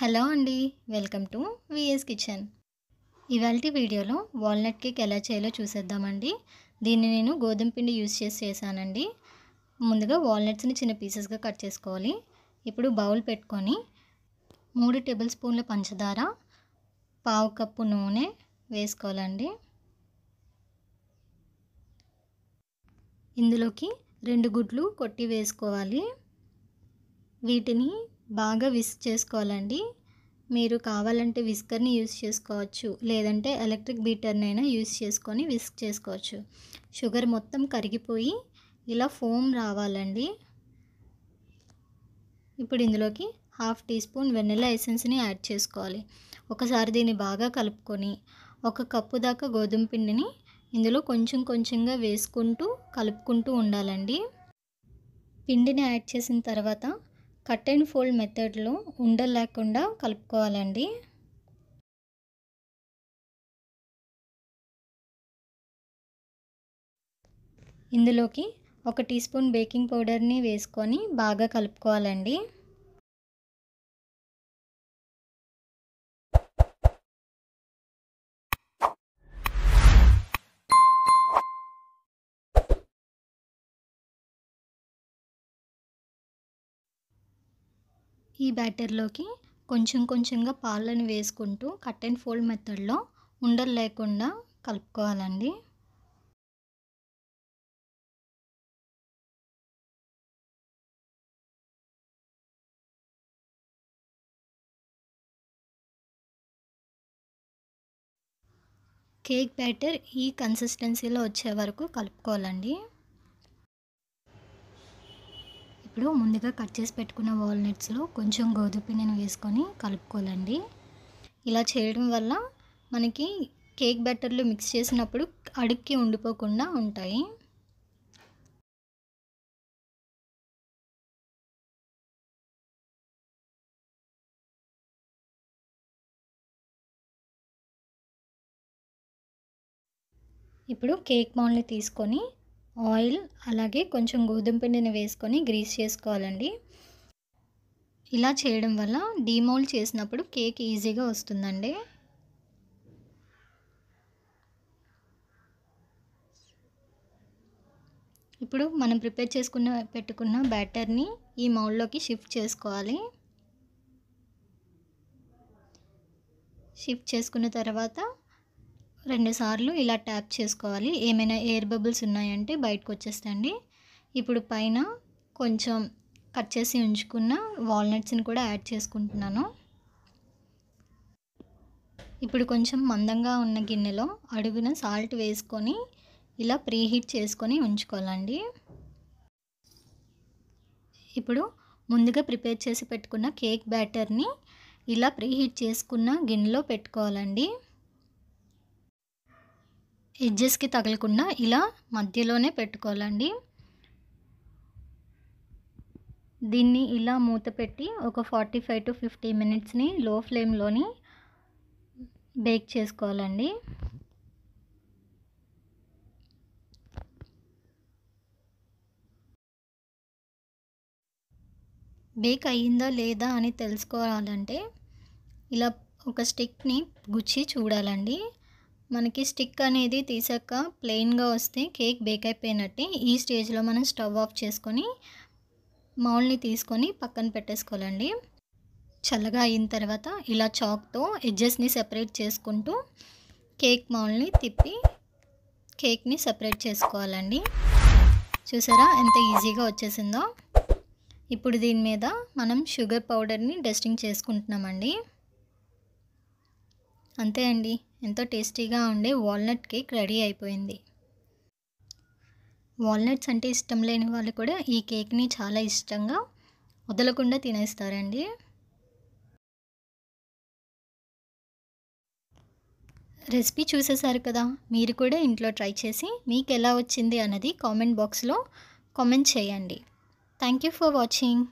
Hello అండి. Welcome to VS kitchen. ఇవాల్టి వీడియోలో వాల్నట్ కేక్ ఎలా చేయాలో చూసేద్దామండి. దీన్ని నేను గోధుమ పిండి యూజ్ చేశానండి. ముందుగా వాల్నట్స్ని చిన్న పీసెస్గా కట్ చేసుకోవాలి. ఇప్పుడు బౌల్ పెట్టుకొని 3 టేబుల్ స్పూన్ల పంచదార, పావు కప్పు నూనె వేసుకోవాలండి. ఇందులోకి 2 గుడ్లు కొట్టి వేసుకోవాలి. వీటిని బాగా విస్క్ చేసుకోవాలండి. మీరు కావాలంటే విస్కర్ని యూజ్ చేసుకోవచ్చు, లేదంటే ఎలక్ట్రిక్ బీటర్నైనా యూజ్ చేసుకొని విస్క్ చేసుకోవచ్చు. షుగర్ మొత్తం కరిగిపోయి ఇలా ఫోమ్ రావాలండి. ఇప్పుడు ఇందులోకి 1/2 టీ స్పూన్ వెనిల్లా ఎసెన్స్ని యాడ్ చేసుకోవాలి. ఒకసారి దీన్ని బాగా కలుపుకొని 1 కప్పు దాకా గోధుమ పిండిని ఇందులో కొంచెం కొంచెంగా వేసుకుంటూ కలుపుకుంటూ ఉండాలండి. పిండిని యాడ్ చేసిన తర్వాత కట్ అండ్ ఫోల్డ్ మెథడ్లో ఉండలు లేకుండా కలుపుకోవాలండి. ఇందులోకి 1 టీ స్పూన్ బేకింగ్ పౌడర్ని వేసుకొని బాగా కలుపుకోవాలండి. ఈ బ్యాటర్లోకి కొంచెం కొంచెంగా పాలను వేసుకుంటూ కట్ అండ్ ఫోల్డ్ మెథడ్లో ఉండలు లేకుండా కలుపుకోవాలండి. కేక్ బ్యాటర్ ఈ కన్సిస్టెన్సీలో వచ్చే వరకు కలుపుకోవాలండి. ఇప్పుడు ముందుగా కట్ చేసి పెట్టుకున్న వాల్నట్స్లో కొంచెం గోధుమ పిండిని వేసుకొని కలుపుకోవాలండి. ఇలా చేయడం వల్ల మనకి కేక్ బ్యాటర్లో మిక్స్ చేసినప్పుడు అడుక్కి ఉండిపోకుండా ఉంటాయి. ఇప్పుడు కేక్ మౌల్డ్ని తీసుకొని ఆయిల్ అలాగే కొంచెం గోధుమ పిండిని వేసుకొని గ్రీస్ చేసుకోవాలండి. ఇలా చేయడం వల్ల డీమౌల్డ్ చేసినప్పుడు కేక్ ఈజీగా వస్తుందండి. ఇప్పుడు మనం ప్రిపేర్ పెట్టుకున్న బ్యాటర్ని ఈ మౌల్డ్లోకి షిఫ్ట్ చేసుకోవాలి. షిఫ్ట్ చేసుకున్న తర్వాత 2 సార్లు ఇలా ట్యాప్ చేసుకోవాలి. ఏమైనా ఎయిర్ బబుల్స్ ఉన్నాయంటే బయటకు వచ్చేస్తాయండి. ఇప్పుడు పైన కొంచెం కట్ చేసి ఉంచుకున్న వాల్నట్స్ని కూడా యాడ్ చేసుకుంటున్నాను. ఇప్పుడు కొంచెం మందంగా ఉన్న గిన్నెలో అడుగున సాల్ట్ వేసుకొని ఇలా ప్రీహీట్ చేసుకొని ఉంచుకోవాలండి. ఇప్పుడు ముందుగా ప్రిపేర్ చేసి పెట్టుకున్న కేక్ బ్యాటర్ని ఇలా ప్రీహీట్ చేసుకున్న గిన్నెలో పెట్టుకోవాలండి. ఎడ్జెస్కి తగలకుండా ఇలా మధ్యలోనే పెట్టుకోవాలండి. దీన్ని ఇలా మూత పెట్టి ఒక 45 to 50 మినిట్స్ని లో ఫ్లేమ్లోని బేక్ చేసుకోవాలండి. బేక్ అయ్యిందా లేదా అని తెలుసుకోవాలంటే ఇలా ఒక స్టిక్ని గుచ్చి చూడాలండి. మనకి స్టిక్ అనేది తీసాక ప్లెయిన్గా వస్తే కేక్ బేక్ అయిపోయినట్టే. ఈ స్టేజ్లో మనం స్టవ్ ఆఫ్ చేసుకొని మౌల్డ్ని తీసుకొని పక్కన పెట్టేసుకోవాలండి. చల్లగా అయిన తర్వాత ఇలా చాక్తో ఎడ్జెస్ని సెపరేట్ చేసుకుంటూ కేక్ మౌల్డ్ని తిప్పి కేక్ని సెపరేట్ చేసుకోవాలండి. చూసారా ఎంత ఈజీగా వచ్చేసిందో. ఇప్పుడు దీని మీద మనం షుగర్ పౌడర్ని డస్టింగ్ చేసుకుంటున్నామండి. అంతే అండి, ఎంతో టేస్టీగా ఉండే వాల్నట్ కేక్ రెడీ అయిపోయింది. వాల్నట్స్ అంటే ఇష్టం లేని వాళ్ళు కూడా ఈ కేక్ని చాలా ఇష్టంగా వదలకుండా తినేస్తారండి. రెసిపీ చూసేసారు కదా, మీరు కూడా ఇంట్లో ట్రై చేసి మీకు ఎలా వచ్చింది అన్నది కామెంట్ బాక్స్లో కామెంట్ చేయండి. Thank you for watching.